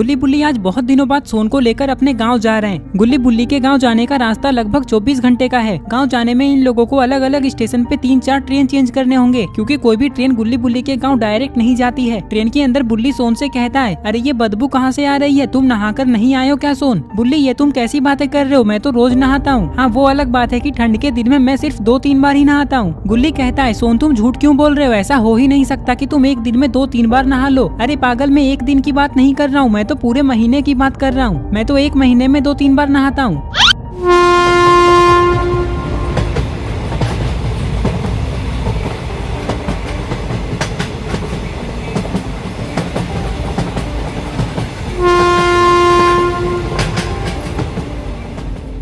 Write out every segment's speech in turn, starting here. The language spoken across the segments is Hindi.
गुल्ली बुल्ली आज बहुत दिनों बाद सोन को लेकर अपने गांव जा रहे हैं। गुल्ली बुल्ली के गांव जाने का रास्ता लगभग 24 घंटे का है। गांव जाने में इन लोगों को अलग अलग स्टेशन पे 3-4 ट्रेन चेंज करने होंगे, क्योंकि कोई भी ट्रेन गुल्ली बुल्ली के गांव डायरेक्ट नहीं जाती है। ट्रेन के अंदर बुल्ली सोन से कहता है, अरे ये बदबू कहाँ से आ रही है, तुम नहाकर नहीं आए हो क्या सोन? बुल्ली, ये तुम कैसी बातें कर रहे हो, मैं तो रोज नहाता हूँ। हाँ, वो अलग बात है कि ठंड के दिन में मैं सिर्फ 2-3 बार ही नहाता हूँ। गुल्ली कहता है, सोन तुम झूठ क्यों बोल रहे हो, ऐसा हो ही नहीं सकता कि तुम एक दिन में 2-3 बार नहा लो। अरे पागल, मैं एक दिन की बात नहीं कर रहा हूँ, मैं तो पूरे महीने की बात कर रहा हूँ। मैं तो एक महीने में 2-3 बार नहाता हूँ।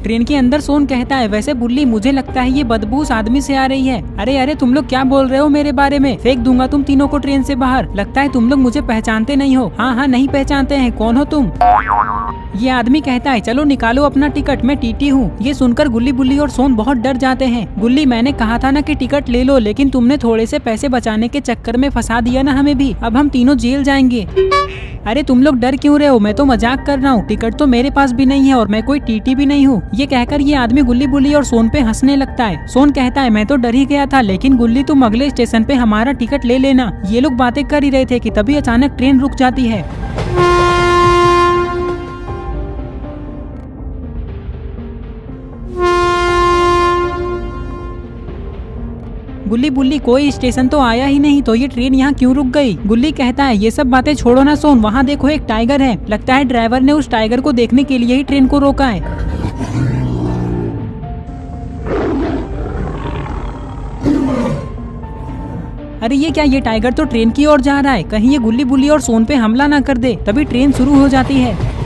ट्रेन के अंदर सोन कहता है, वैसे बुल्ली मुझे लगता है ये बदबू उस आदमी से आ रही है। अरे अरे, तुम लोग क्या बोल रहे हो मेरे बारे में, फेंक दूंगा तुम तीनों को ट्रेन से बाहर। लगता है तुम लोग मुझे पहचानते नहीं हो। हाँ हाँ, नहीं पहचानते हैं, कौन हो तुम? ये आदमी कहता है, चलो निकालो अपना टिकट, मैं टीटी हूँ। ये सुनकर गुल्ली बुल्ली और सोन बहुत डर जाते हैं। गुल्ली, मैंने कहा था ना कि टिकट ले लो, लेकिन तुमने थोड़े से पैसे बचाने के चक्कर में फंसा दिया ना हमें भी। अब हम तीनों जेल जाएंगे। अरे तुम लोग डर क्यों रहे हो, मैं तो मजाक कर रहा हूँ। टिकट तो मेरे पास भी नहीं है और मैं कोई टीटी भी नहीं हूँ। ये कहकर ये आदमी गुल्ली बुल्ली और सोन पे हंसने लगता है। सोन कहता है, मैं तो डर ही गया था, लेकिन गुल्ली तुम अगले स्टेशन पे हमारा टिकट ले लेना। ये लोग बातें कर ही रहे थे कि तभी अचानक ट्रेन रुक जाती है। गुल्ली बुल्ली, कोई स्टेशन तो आया ही नहीं, तो ये ट्रेन यहाँ क्यों रुक गई? गुल्ली कहता है, ये सब बातें छोड़ो ना सोन, वहाँ देखो एक टाइगर है। लगता है ड्राइवर ने उस टाइगर को देखने के लिए ही ट्रेन को रोका है। अरे ये क्या, ये टाइगर तो ट्रेन की ओर जा रहा है। कहीं ये गुल्ली बुल्ली और सोन पे हमला ना कर दे। तभी ट्रेन शुरू हो जाती है।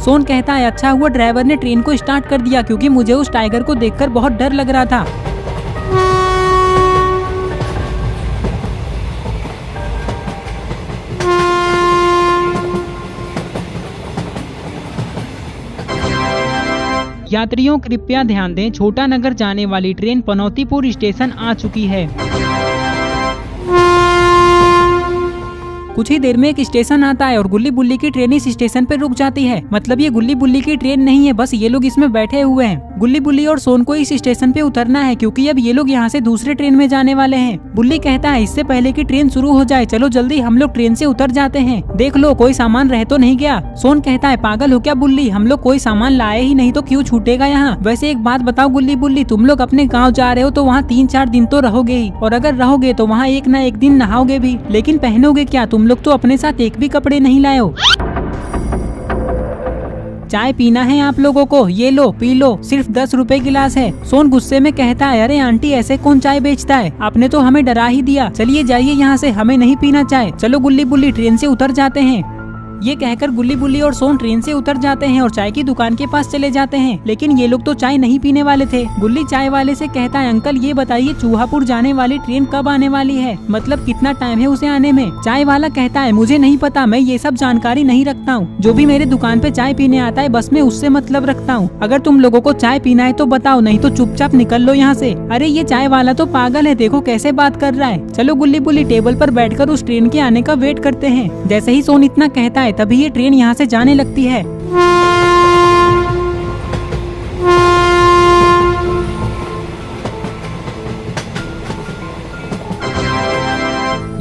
सोन कहता है, अच्छा हुआ ड्राइवर ने ट्रेन को स्टार्ट कर दिया, क्योंकि मुझे उस टाइगर को देखकर बहुत डर लग रहा था। यात्रियों कृपया ध्यान दें, छोटा नगर जाने वाली ट्रेन पनौतीपुर स्टेशन आ चुकी है। कुछ ही देर में एक स्टेशन आता है और गुल्ली बुल्ली की ट्रेन इस स्टेशन पे रुक जाती है। मतलब ये गुल्ली बुल्ली की ट्रेन नहीं है, बस ये लोग इसमें बैठे हुए हैं। गुल्ली बुल्ली और सोन को इस स्टेशन पे उतरना है, क्योंकि अब ये लोग यहाँ से दूसरे ट्रेन में जाने वाले हैं। बुल्ली कहता है, इससे पहले कि ट्रेन शुरू हो जाए, चलो जल्दी हम लोग ट्रेन से उतर जाते हैं। देख लो कोई सामान रह तो नहीं गया। सोन कहता है, पागल हो क्या बुल्ली, हम लोग कोई सामान लाए ही नहीं तो क्यों छूटेगा यहाँ। वैसे एक बात बताओ गुल्ली बुल्ली, तुम लोग अपने गाँव जा रहे हो तो वहाँ 3-4 दिन तो रहोगे ही, और अगर रहोगे तो वहाँ एक न एक दिन नहाओगे भी, लेकिन पहनोगे क्या? तुम लोग तो अपने साथ एक भी कपड़े नहीं लाए हो। चाय पीना है आप लोगों को, ये लो पी लो, सिर्फ 10 रुपए गिलास है। सोन गुस्से में कहता है, अरे आंटी, ऐसे कौन चाय बेचता है, आपने तो हमें डरा ही दिया। चलिए जाइए यहाँ से, हमें नहीं पीना चाय। चलो गुल्ली बुल्ली, ट्रेन से उतर जाते हैं। ये कहकर गुल्ली बुल्ली और सोन ट्रेन से उतर जाते हैं और चाय की दुकान के पास चले जाते हैं, लेकिन ये लोग तो चाय नहीं पीने वाले थे। गुल्ली चाय वाले से कहता है, अंकल ये बताइए चूहापुर जाने वाली ट्रेन कब आने वाली है, मतलब कितना टाइम है उसे आने में? चाय वाला कहता है, मुझे नहीं पता, मैं ये सब जानकारी नहीं रखता हूँ। जो भी मेरे दुकान पे चाय पीने आता है बस मैं उससे मतलब रखता हूँ। अगर तुम लोगों को चाय पीना है तो बताओ, नहीं तो चुपचाप निकल लो यहाँ से। अरे ये चाय वाला तो पागल है, देखो कैसे बात कर रहा है। चलो गुल्ली बुल्ली, टेबल पर बैठकर उस ट्रेन के आने का वेट करते हैं। जैसे ही सोन इतना कहता है तभी ये ट्रेन यहाँ से जाने लगती है।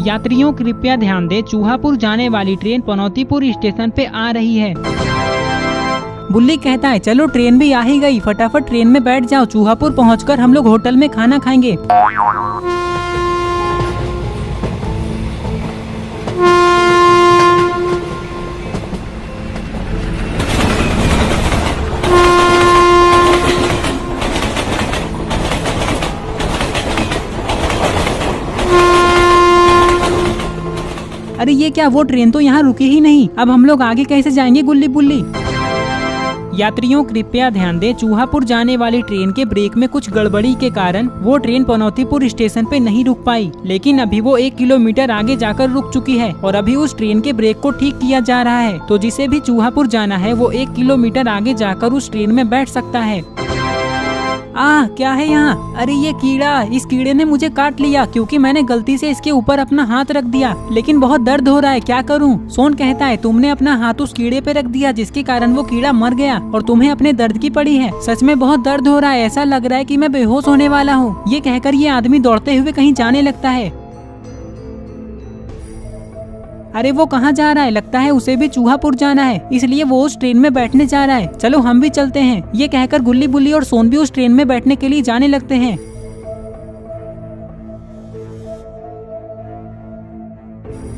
यात्रियों कृपया ध्यान दें, चूहापुर जाने वाली ट्रेन पनौतीपुर स्टेशन पे आ रही है। बुल्ली कहता है, चलो ट्रेन भी आ ही गई, फटाफट ट्रेन में बैठ जाओ, चूहापुर पहुंचकर हम लोग होटल में खाना खाएंगे। अरे ये क्या, वो ट्रेन तो यहाँ रुकी ही नहीं, अब हम लोग आगे कैसे जाएंगे गुल्ली बुल्ली? यात्रियों कृपया ध्यान दें, चूहापुर जाने वाली ट्रेन के ब्रेक में कुछ गड़बड़ी के कारण वो ट्रेन पनौतीपुर स्टेशन पे नहीं रुक पाई, लेकिन अभी वो 1 किलोमीटर आगे जाकर रुक चुकी है और अभी उस ट्रेन के ब्रेक को ठीक किया जा रहा है। तो जिसे भी चूहापुर जाना है वो 1 किलोमीटर आगे जाकर उस ट्रेन में बैठ सकता है। क्या है यहाँ? अरे ये कीड़ा, इस कीड़े ने मुझे काट लिया क्योंकि मैंने गलती से इसके ऊपर अपना हाथ रख दिया, लेकिन बहुत दर्द हो रहा है, क्या करूँ? सोन कहता है तुमने अपना हाथ उस कीड़े पे रख दिया जिसके कारण वो कीड़ा मर गया और तुम्हें अपने दर्द की पड़ी है। सच में बहुत दर्द हो रहा है, ऐसा लग रहा है कि मैं बेहोश होने वाला हूँ। ये कहकर ये आदमी दौड़ते हुए कहीं जाने लगता है। अरे वो कहाँ जा रहा है? लगता है उसे भी चूहापुर जाना है, इसलिए वो उस ट्रेन में बैठने जा रहा है। चलो हम भी चलते हैं। ये कहकर गुल्ली बुल्ली और सोन भी उस ट्रेन में बैठने के लिए जाने लगते हैं।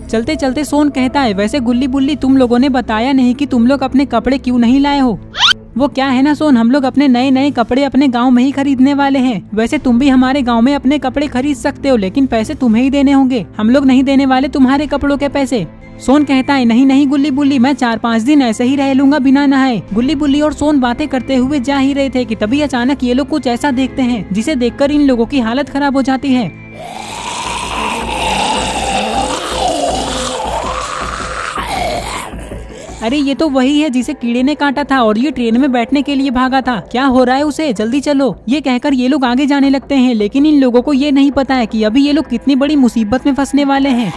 चलते चलते सोन कहता है वैसे गुल्ली बुल्ली तुम लोगों ने बताया नहीं कि तुम लोग अपने कपड़े क्यों नहीं लाए हो। वो क्या है ना सोन, हम लोग अपने नए नए कपड़े अपने गांव में ही खरीदने वाले हैं। वैसे तुम भी हमारे गांव में अपने कपड़े खरीद सकते हो, लेकिन पैसे तुम्हें ही देने होंगे, हम लोग नहीं देने वाले तुम्हारे कपड़ों के पैसे। सोन कहता है नहीं नहीं गुल्ली बुल्ली, मैं 4-5 दिन ऐसे ही रह लूंगा बिना नहाए। गुल्ली बुल्ली और सोन बातें करते हुए जा ही रहे थे कि तभी अचानक ये लोग कुछ ऐसा देखते हैं जिसे देखकर इन लोगों की हालत खराब हो जाती है। अरे ये तो वही है जिसे कीड़े ने काटा था और ये ट्रेन में बैठने के लिए भागा था। क्या हो रहा है उसे? जल्दी चलो। ये कहकर ये लोग आगे जाने लगते हैं, लेकिन इन लोगों को ये नहीं पता है कि अभी ये लोग कितनी बड़ी मुसीबत में फंसने वाले हैं।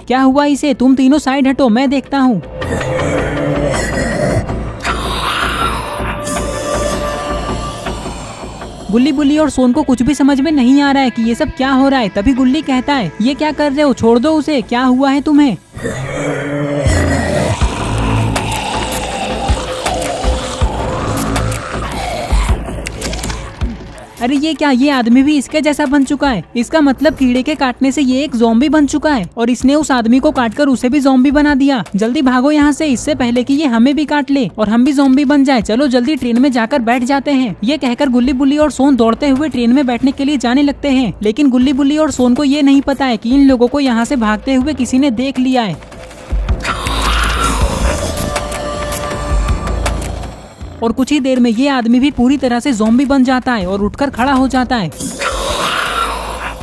क्या हुआ इसे? तुम तीनों साइड हटो, मैं देखता हूँ। गुल्ली बुल्ली और सोन को कुछ भी समझ में नहीं आ रहा है कि ये सब क्या हो रहा है। तभी गुल्ली कहता है ये क्या कर रहे हो, छोड़ दो उसे, क्या हुआ है तुम्हें? अरे ये क्या, ये आदमी भी इसके जैसा बन चुका है। इसका मतलब कीड़े के काटने से ये एक ज़ॉम्बी बन चुका है और इसने उस आदमी को काटकर उसे भी ज़ॉम्बी बना दिया। जल्दी भागो यहाँ से, इससे पहले कि ये हमें भी काट ले और हम भी ज़ॉम्बी बन जाए। चलो जल्दी ट्रेन में जाकर बैठ जाते हैं। ये कहकर गुल्ली बुल्ली और सोन दौड़ते हुए ट्रेन में बैठने के लिए जाने लगते हैं, लेकिन गुल्ली बुल्ली और सोन को ये नहीं पता है कि इन लोगों को यहाँ से भागते हुए किसी ने देख लिया है। और कुछ ही देर में ये आदमी भी पूरी तरह से ज़ॉम्बी बन जाता है और उठकर खड़ा हो जाता है।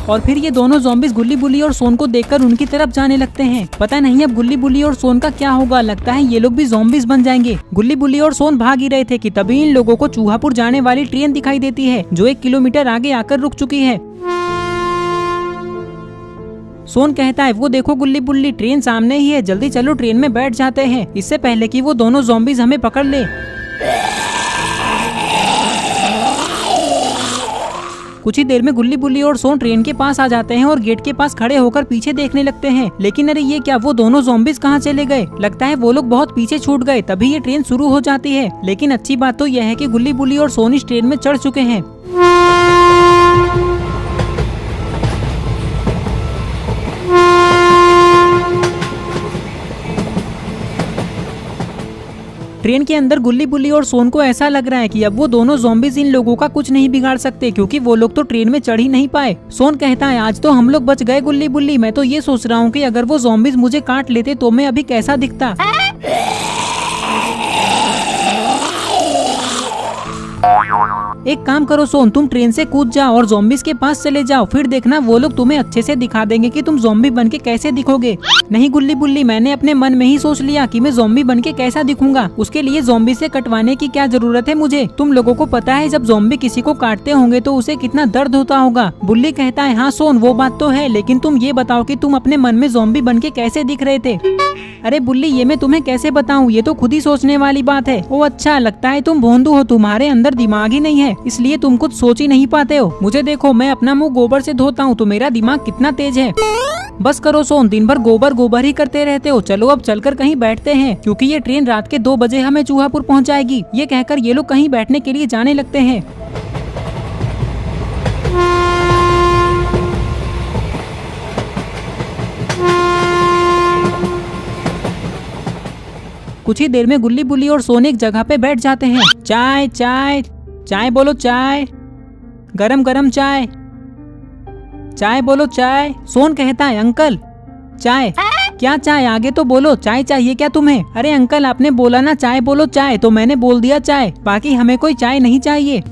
और फिर ये दोनों ज़ॉम्बीज गुल्ली बुल्ली और सोन को देखकर उनकी तरफ जाने लगते हैं। पता नहीं अब गुल्ली बुल्ली और सोन का क्या होगा, लगता है ये लोग भी ज़ॉम्बीज बन जाएंगे। गुल्ली बुल्ली और सोन भाग ही रहे थे कि तभी इन लोगों को चूहापुर जाने वाली ट्रेन दिखाई देती है, जो 1 किलोमीटर आगे आकर रुक चुकी है। सोन कहता है वो देखो गुल्ली बुल्ली, ट्रेन सामने ही है, जल्दी चलो ट्रेन में बैठ जाते हैं, इससे पहले कि वो दोनों ज़ॉम्बीज हमें पकड़ ले। कुछ ही देर में गुल्ली बुल्ली और सोन ट्रेन के पास आ जाते हैं और गेट के पास खड़े होकर पीछे देखने लगते हैं, लेकिन अरे ये क्या, वो दोनों ज़ॉम्बीज कहाँ चले गए? लगता है वो लोग बहुत पीछे छूट गए। तभी ये ट्रेन शुरू हो जाती है, लेकिन अच्छी बात तो यह है कि गुल्ली बुल्ली और सोन इस ट्रेन में चढ़ चुके हैं। ट्रेन के अंदर गुल्ली बुल्ली और सोन को ऐसा लग रहा है कि अब वो दोनों ज़ॉम्बीज इन लोगों का कुछ नहीं बिगाड़ सकते, क्योंकि वो लोग तो ट्रेन में चढ़ ही नहीं पाए। सोन कहता है आज तो हम लोग बच गए गुल्ली बुल्ली, मैं तो ये सोच रहा हूँ कि अगर वो ज़ॉम्बीज मुझे काट लेते तो मैं अभी कैसा दिखता। एक काम करो सोन, तुम ट्रेन से कूद जाओ और ज़ॉम्बीज के पास चले जाओ, फिर देखना वो लोग तुम्हें अच्छे से दिखा देंगे कि तुम ज़ॉम्बी बन के कैसे दिखोगे। नहीं गुल्ली बुल्ली, मैंने अपने मन में ही सोच लिया कि मैं ज़ॉम्बी बन के कैसा दिखूंगा। उसके लिए ज़ॉम्बी से कटवाने की क्या जरूरत है मुझे? तुम लोगों को पता है जब ज़ॉम्बी किसी को काटते होंगे तो उसे कितना दर्द होता होगा। बुल्ली कहता है हाँ सोन वो बात तो है, लेकिन तुम ये बताओ कि तुम अपने मन में ज़ॉम्बी बन के कैसे दिख रहे थे? अरे बुल्ली ये मैं तुम्हें कैसे बताऊं, ये तो खुद ही सोचने वाली बात है। ओ अच्छा, लगता है तुम भोंदू हो, तुम्हारे अंदर दिमाग ही नहीं है, इसलिए तुम कुछ सोच ही नहीं पाते हो। मुझे देखो, मैं अपना मुंह गोबर से धोता हूँ तो मेरा दिमाग कितना तेज है। बस करो सोन, दिन भर गोबर गोबर ही करते रहते हो। चलो अब चलकर कहीं बैठते हैं, क्योंकि ये ट्रेन रात के 2 बजे हमें चूहापुर पहुँचाएगी। ये कहकर ये लोग कहीं बैठने के लिए जाने लगते हैं। कुछ ही देर में गुल्ली बुल्ली और सोन एक जगह पे बैठ जाते हैं। चाय चाय चाय बोलो, चाय गरम गरम चाय, चाय बोलो चाय। सोन कहता है अंकल चाय। क्या चाय? आगे तो बोलो, चाय चाहिए क्या तुम्हें? अरे अंकल आपने बोला ना चाय बोलो चाय, तो मैंने बोल दिया चाय, बाकी हमें कोई चाय नहीं चाहिए।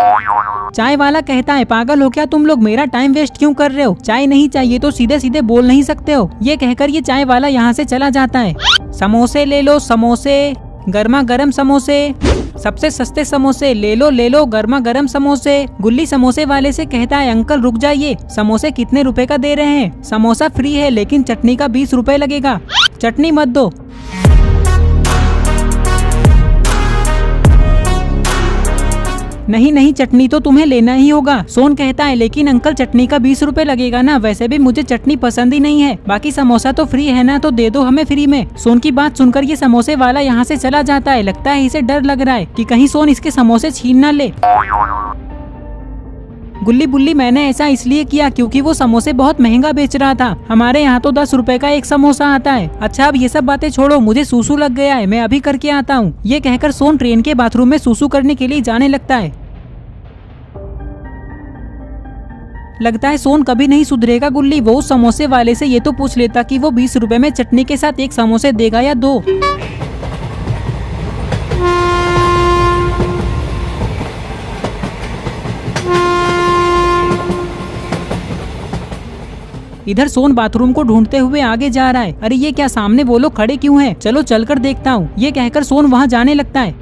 चाय वाला कहता है पागल हो क्या तुम लोग, मेरा टाइम वेस्ट क्यों कर रहे हो? चाय नहीं चाहिए तो सीधे सीधे बोल नहीं सकते हो? ये कहकर ये चाय वाला यहाँ से चला जाता है। समोसे ले लो समोसे, गर्मा गर्म समोसे, सबसे सस्ते समोसे ले लो गर्मा गर्म समोसे। गुल्ली समोसे वाले से कहता है अंकल रुक जाइए, समोसे कितने रुपए का दे रहे हैं? समोसा फ्री है लेकिन चटनी का 20 रुपए लगेगा, चटनी मत दो। नहीं नहीं चटनी तो तुम्हें लेना ही होगा। सोन कहता है लेकिन अंकल चटनी का 20 रुपए लगेगा ना, वैसे भी मुझे चटनी पसंद ही नहीं है, बाकी समोसा तो फ्री है ना, तो दे दो हमें फ्री में। सोन की बात सुनकर ये समोसे वाला यहाँ से चला जाता है। लगता है इसे डर लग रहा है कि कहीं सोन इसके समोसे छीन न ले। गुल्ली बुल्ली मैंने ऐसा इसलिए किया क्योंकि वो समोसे बहुत महंगा बेच रहा था, हमारे यहाँ तो 10 रुपए का एक समोसा आता है। अच्छा अब ये सब बातें छोड़ो, मुझे सूसू लग गया है, मैं अभी करके आता हूँ। ये कहकर सोन ट्रेन के बाथरूम में सूसू करने के लिए जाने लगता है। लगता है सोन कभी नहीं सुधरेगा गुल्ली, वो उस समोसे वाले से ये तो पूछ लेता कि वो 20 रुपए में चटनी के साथ एक समोसे देगा या 2। इधर सोन बाथरूम को ढूंढते हुए आगे जा रहा है। अरे ये क्या, सामने वो लोग खड़े क्यों हैं? चलो चलकर देखता हूँ। ये कहकर सोन वहाँ जाने लगता है।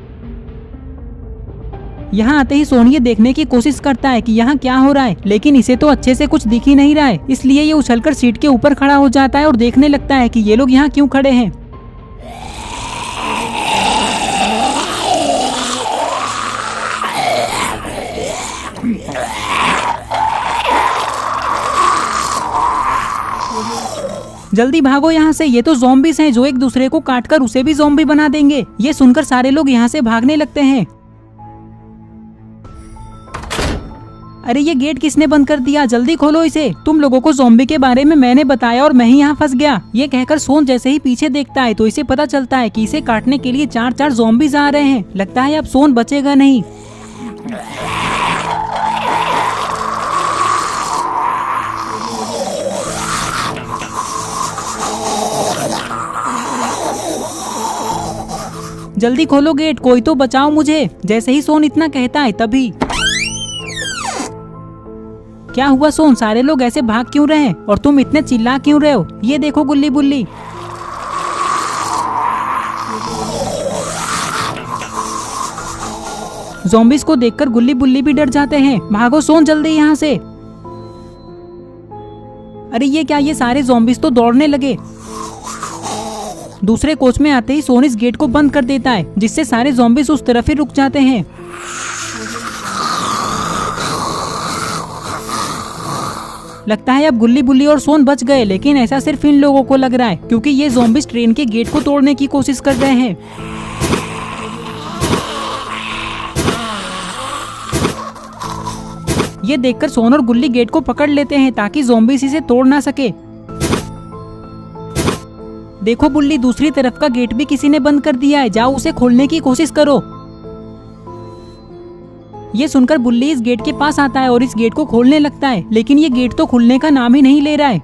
यहाँ आते ही सोन ये देखने की कोशिश करता है कि यहाँ क्या हो रहा है, लेकिन इसे तो अच्छे से कुछ दिख ही नहीं रहा है, इसलिए ये उछलकर सीट के ऊपर खड़ा हो जाता है और देखने लगता है कि ये लोग यहाँ क्यों खड़े हैं। जल्दी भागो यहाँ से, ये तो ज़ॉम्बीज़ हैं जो एक दूसरे को काटकर उसे भी ज़ॉम्बी बना देंगे। ये सुनकर सारे लोग यहाँ से भागने लगते हैं। अरे ये गेट किसने बंद कर दिया? जल्दी खोलो इसे, तुम लोगों को ज़ॉम्बी के बारे में मैंने बताया और मैं ही यहाँ फंस गया। ये कहकर सोन जैसे ही पीछे देखता है तो इसे पता चलता है कि इसे काटने के लिए 4 ज़ॉम्बीज़ आ रहे हैं। लगता है अब सोन बचेगा नहीं। जल्दी खोलो गेट, कोई तो बचाओ मुझे। जैसे ही सोन इतना कहता है तभी क्या हुआ सोन, सारे लोग ऐसे भाग क्यों रहे हैं और तुम इतने चिल्ला क्यों रहे हो? ये देखो गुल्ली बुल्ली। ज़ॉम्बीज़ को देखकर गुल्ली बुल्ली भी डर जाते हैं। भागो सोन जल्दी यहाँ से। अरे ये क्या, ये सारे ज़ॉम्बीज़ तो दौड़ने लगे। दूसरे कोच में आते ही सोन इस गेट को बंद कर देता है, जिससे सारे ज़ॉम्बीज़ उस तरफ ही रुक जाते हैं। लगता है अब गुल्ली बुल्ली और सोन बच गए, लेकिन ऐसा सिर्फ इन लोगों को लग रहा है क्योंकि ये ज़ॉम्बीज़ ट्रेन के गेट को तोड़ने की कोशिश कर रहे हैं। ये देखकर सोन और गुल्ली गेट को पकड़ लेते हैं ताकि ज़ॉम्बीज़ इसे तोड़ ना सके। देखो बुल्ली, दूसरी तरफ का गेट भी किसी ने बंद कर दिया है, जाओ उसे खोलने की कोशिश करो। ये सुनकर बुल्ली इस गेट के पास आता है और इस गेट को खोलने लगता है, लेकिन ये गेट तो खुलने का नाम ही नहीं ले रहा है।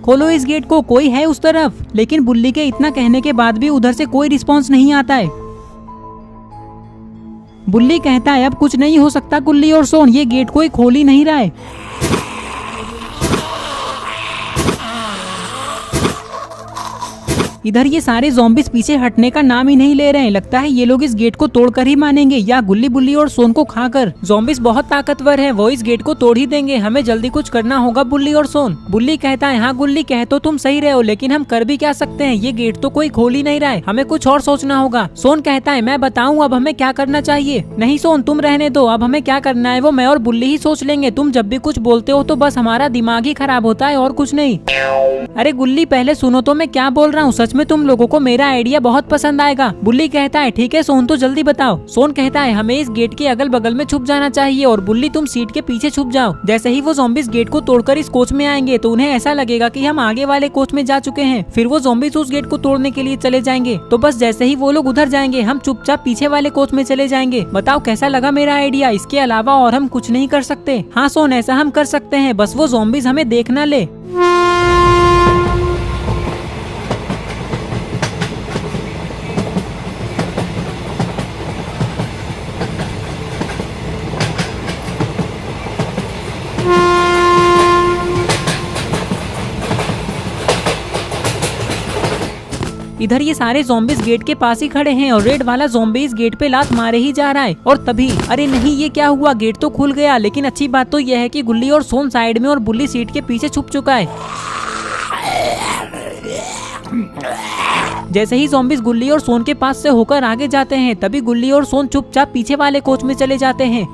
खोलो इस गेट को, कोई है उस तरफ। लेकिन बुल्ली के इतना कहने के बाद भी उधर से कोई रिस्पॉन्स नहीं आता है। बुल्ली कहता है अब कुछ नहीं हो सकता गुल्ली और सोन, ये गेट कोई खोल ही नहीं रहा है। इधर ये सारे ज़ॉम्बीज़ पीछे हटने का नाम ही नहीं ले रहे हैं। लगता है ये लोग इस गेट को तोड़कर ही मानेंगे या गुल्ली बुल्ली और सोन को खाकर। ज़ॉम्बीज़ बहुत ताकतवर हैं, वो इस गेट को तोड़ ही देंगे, हमें जल्दी कुछ करना होगा बुल्ली और सोन। बुल्ली कहता है हाँ गुल्ली, कह तो तुम सही रहे हो, लेकिन हम कर भी क्या सकते हैं, ये गेट तो कोई खोल ही नहीं रहा है, हमें कुछ और सोचना होगा। सोन कहता है मैं बताऊँ अब हमें क्या करना चाहिए। नहीं सोन तुम रहने दो, अब हमें क्या करना है वो मैं और बुल्ली ही सोच लेंगे। तुम जब भी कुछ बोलते हो तो बस हमारा दिमाग ही खराब होता है और कुछ नहीं। अरे गुल्ली पहले सुनो तो मैं क्या बोल रहा हूँ, सच में तुम लोगों को मेरा आइडिया बहुत पसंद आएगा। बुल्ली कहता है ठीक है सोन तो जल्दी बताओ। सोन कहता है हमें इस गेट के अगल बगल में छुप जाना चाहिए और बुल्ली तुम सीट के पीछे छुप जाओ। जैसे ही वो ज़ॉम्बीज़ गेट को तोड़कर इस कोच में आएंगे तो उन्हें ऐसा लगेगा कि हम आगे वाले कोच में जा चुके हैं, फिर वो ज़ॉम्बीज़ उस गेट को तोड़ने के लिए चले जाएंगे। तो बस जैसे ही वो लोग उधर जाएंगे हम चुपचाप पीछे वाले कोच में चले जाएंगे। बताओ कैसा लगा मेरा आइडिया? इसके अलावा और हम कुछ नहीं कर सकते। हाँ सोन ऐसा हम कर सकते हैं, बस वो ज़ॉम्बीज़ हमें देख ना ले। इधर ये सारे ज़ॉम्बीज गेट के पास ही खड़े हैं और रेड वाला ज़ॉम्बी इस गेट पे लात मारे ही जा रहा है। और तभी अरे नहीं, ये क्या हुआ, गेट तो खुल गया। लेकिन अच्छी बात तो यह है कि गुल्ली और सोन साइड में और बुल्ली सीट के पीछे छुप चुका है। जैसे ही ज़ॉम्बीज गुल्ली और सोन के पास से होकर आगे जाते हैं, तभी गुल्ली और सोन चुपचाप पीछे वाले कोच में चले जाते हैं।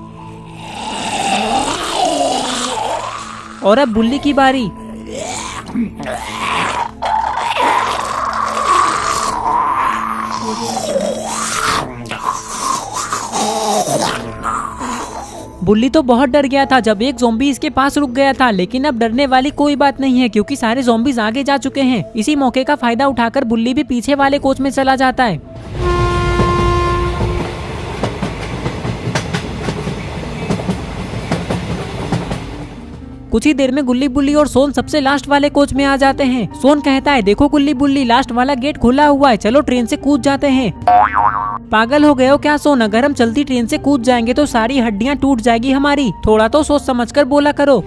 और अब बुल्ली की बारी। बुल्ली तो बहुत डर गया था जब एक ज़ॉम्बी इसके पास रुक गया था, लेकिन अब डरने वाली कोई बात नहीं है क्योंकि सारे ज़ॉम्बीज आगे जा चुके हैं। इसी मौके का फायदा उठाकर बुल्ली भी पीछे वाले कोच में चला जाता है। कुछ ही देर में गुल्ली बुल्ली और सोन सबसे लास्ट वाले कोच में आ जाते हैं। सोन कहता है, देखो गुल्ली बुल्ली, लास्ट वाला गेट खुला हुआ है, चलो ट्रेन से कूद जाते हैं। पागल हो गए हो क्या सोन? अगर हम चलती ट्रेन से कूद जाएंगे तो सारी हड्डियां टूट जाएगी हमारी। थोड़ा तो सोच समझकर बोला करो।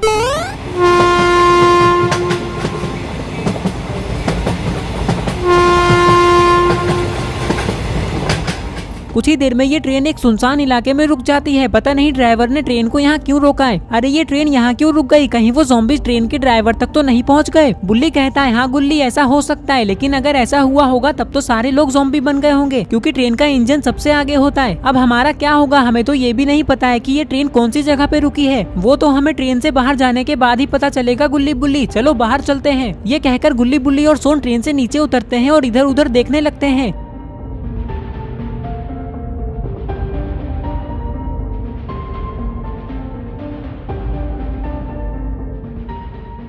कुछ ही देर में ये ट्रेन एक सुनसान इलाके में रुक जाती है। पता नहीं ड्राइवर ने ट्रेन को यहाँ क्यों रोका है। अरे ये ट्रेन यहाँ क्यों रुक गई? कहीं वो ज़ॉम्बीज ट्रेन के ड्राइवर तक तो नहीं पहुँच गए? बुल्ली कहता है, हाँ गुल्ली, ऐसा हो सकता है, लेकिन अगर ऐसा हुआ होगा तब तो सारे लोग ज़ॉम्बी बन गए होंगे क्योंकि ट्रेन का इंजन सबसे आगे होता है। अब हमारा क्या होगा? हमें तो ये भी नहीं पता है कि ये ट्रेन कौन सी जगह पे रुकी है। वो तो हमें ट्रेन से बाहर जाने के बाद ही पता चलेगा गुल्ली बुल्ली। चलो बाहर चलते हैं। ये कहकर गुल्ली बुल्ली और सोन ट्रेन से नीचे उतरते हैं और इधर उधर देखने लगते हैं।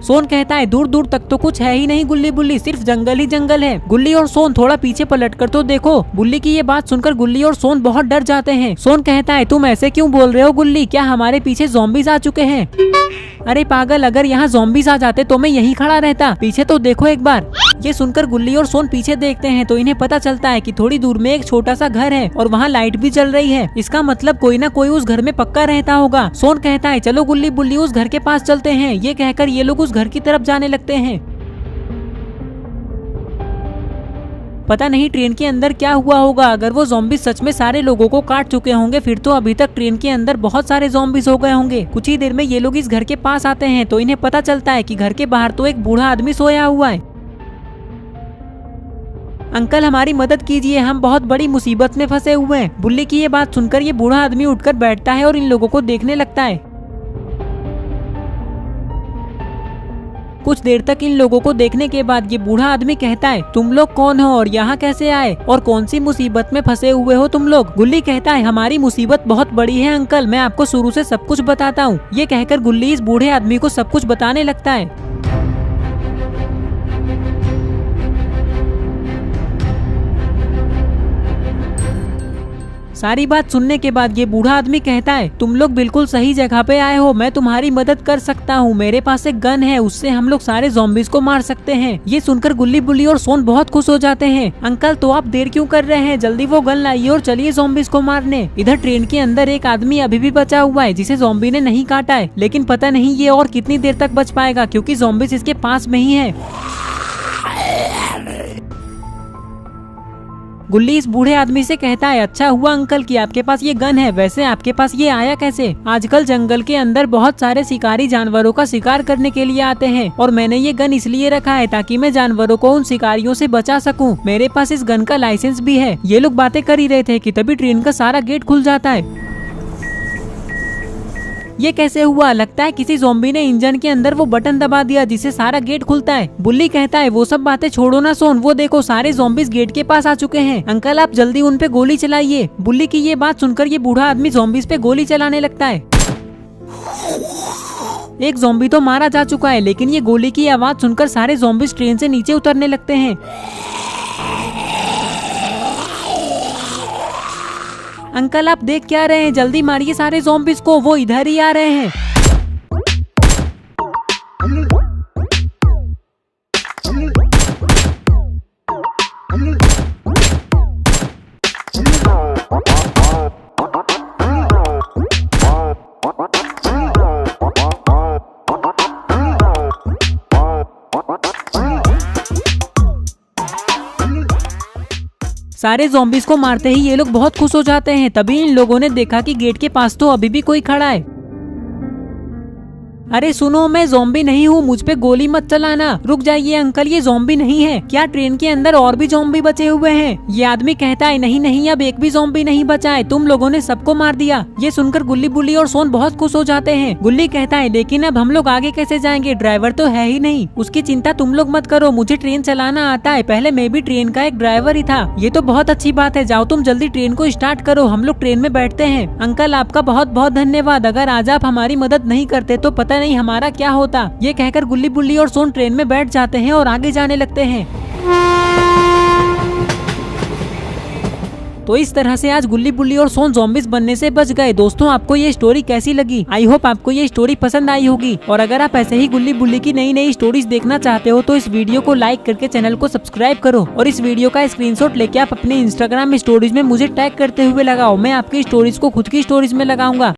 सोन कहता है, दूर दूर तक तो कुछ है ही नहीं गुल्ली बुल्ली, सिर्फ जंगल ही जंगल है। गुल्ली और सोन थोड़ा पीछे पलटकर तो देखो। बुल्ली की ये बात सुनकर गुल्ली और सोन बहुत डर जाते हैं। सोन कहता है, तुम ऐसे क्यों बोल रहे हो गुल्ली? क्या हमारे पीछे ज़ॉम्बीज आ चुके हैं? अरे पागल, अगर यहाँ ज़ॉम्बीज आ जाते तो मैं यहीं खड़ा रहता। पीछे तो देखो एक बार। ये सुनकर गुल्ली और सोन पीछे देखते हैं तो इन्हें पता चलता है कि थोड़ी दूर में एक छोटा सा घर है और वहाँ लाइट भी जल रही है। इसका मतलब कोई ना कोई उस घर में पक्का रहता होगा। सोन कहता है, चलो गुल्ली बुल्ली उस घर के पास चलते हैं। ये कहकर ये लोग उस घर की तरफ जाने लगते हैं। पता नहीं ट्रेन के अंदर क्या हुआ होगा। अगर वो ज़ॉम्बीज सच में सारे लोगों को काट चुके होंगे फिर तो अभी तक ट्रेन के अंदर बहुत सारे ज़ॉम्बीज हो गए होंगे। कुछ ही देर में ये लोग इस घर के पास आते हैं तो इन्हें पता चलता है कि घर के बाहर तो एक बूढ़ा आदमी सोया हुआ है। अंकल हमारी मदद कीजिए, हम बहुत बड़ी मुसीबत में फंसे हुए हैं। बुल्ली की ये बात सुनकर ये बूढ़ा आदमी उठकर बैठता है और इन लोगों को देखने लगता है। कुछ देर तक इन लोगों को देखने के बाद ये बूढ़ा आदमी कहता है, तुम लोग कौन हो और यहाँ कैसे आए और कौन सी मुसीबत में फंसे हुए हो तुम लोग? गुल्ली कहता है, हमारी मुसीबत बहुत बड़ी है अंकल, मैं आपको शुरू से सब कुछ बताता हूँ। ये कहकर गुल्ली इस बूढ़े आदमी को सब कुछ बताने लगता है। सारी बात सुनने के बाद ये बूढ़ा आदमी कहता है, तुम लोग बिल्कुल सही जगह पे आए हो, मैं तुम्हारी मदद कर सकता हूँ। मेरे पास एक गन है, उससे हम लोग सारे ज़ॉम्बीज को मार सकते हैं। ये सुनकर गुल्ली बुल्ली और सोन बहुत खुश हो जाते हैं। अंकल तो आप देर क्यों कर रहे हैं? जल्दी वो गन लाइए और चलिए ज़ॉम्बीज को मारने। इधर ट्रेन के अंदर एक आदमी अभी भी बचा हुआ है जिसे ज़ॉम्बी ने नहीं काटा है, लेकिन पता नहीं ये और कितनी देर तक बच पाएगा क्योंकि ज़ॉम्बीज इसके पास में ही है। गुल्ली इस बूढ़े आदमी से कहता है, अच्छा हुआ अंकल कि आपके पास ये गन है, वैसे आपके पास ये आया कैसे? आजकल जंगल के अंदर बहुत सारे शिकारी जानवरों का शिकार करने के लिए आते हैं और मैंने ये गन इसलिए रखा है ताकि मैं जानवरों को उन शिकारियों से बचा सकूं। मेरे पास इस गन का लाइसेंस भी है। ये लोग बातें कर ही रहे थे कि तभी ट्रेन का सारा गेट खुल जाता है। ये कैसे हुआ? लगता है किसी ज़ॉम्बी ने इंजन के अंदर वो बटन दबा दिया जिससे सारा गेट खुलता है। बुल्ली कहता है, वो सब बातें छोड़ो ना सोन, वो देखो सारे ज़ॉम्बीज गेट के पास आ चुके हैं। अंकल आप जल्दी उन पे गोली चलाइए। बुल्ली की ये बात सुनकर ये बूढ़ा आदमी ज़ॉम्बीज पे गोली चलाने लगता है। एक ज़ॉम्बी तो मारा जा चुका है, लेकिन ये गोली की आवाज सुनकर सारे ज़ॉम्बीज ट्रेन से नीचे उतरने लगते हैं। अंकल आप देख क्या रहे हैं? जल्दी मारिए सारे ज़ॉम्बीज को, वो इधर ही आ रहे हैं। सारे ज़ॉम्बीज को मारते ही ये लोग बहुत खुश हो जाते हैं। तभी इन लोगों ने देखा कि गेट के पास तो अभी भी कोई खड़ा है। अरे सुनो, मैं ज़ॉम्बी नहीं हूँ, मुझ पे गोली मत चलाना। रुक जाइए अंकल, ये ज़ॉम्बी नहीं है। क्या ट्रेन के अंदर और भी ज़ॉम्बी बचे हुए हैं? ये आदमी कहता है नहीं नहीं, अब एक भी ज़ॉम्बी नहीं बचा है, तुम लोगों ने सबको मार दिया। ये सुनकर गुल्ली बुल्ली और सोन बहुत खुश हो जाते हैं। गुल्ली कहता है लेकिन अब हम लोग आगे कैसे जाएंगे, ड्राइवर तो है ही नहीं। उसकी चिंता तुम लोग मत करो, मुझे ट्रेन चलाना आता है, पहले मैं भी ट्रेन का एक ड्राइवर ही था। ये तो बहुत अच्छी बात है, जाओ तुम जल्दी ट्रेन को स्टार्ट करो, हम लोग ट्रेन में बैठते हैं। अंकल आपका बहुत बहुत धन्यवाद, अगर आज आप हमारी मदद नहीं करते तो पता नहीं हमारा क्या होता। ये कहकर गुल्ली बुल्ली और सोन ट्रेन में बैठ जाते हैं और आगे जाने लगते हैं। तो इस तरह से आज गुल्ली बुल्ली और सोन ज़ॉम्बीज बनने से बच गए। दोस्तों आपको ये स्टोरी कैसी लगी? आई होप आपको ये स्टोरी पसंद आई होगी। और अगर आप ऐसे ही गुल्ली बुल्ली की नई नई स्टोरीज देखना चाहते हो तो इस वीडियो को लाइक करके चैनल को सब्सक्राइब करो और इस वीडियो का स्क्रीनशॉट लेके आप अपने इंस्टाग्राम स्टोरीज में मुझे टैग करते हुए लगाओ। मैं आपकी स्टोरीज को खुद की स्टोरीज में लगाऊंगा।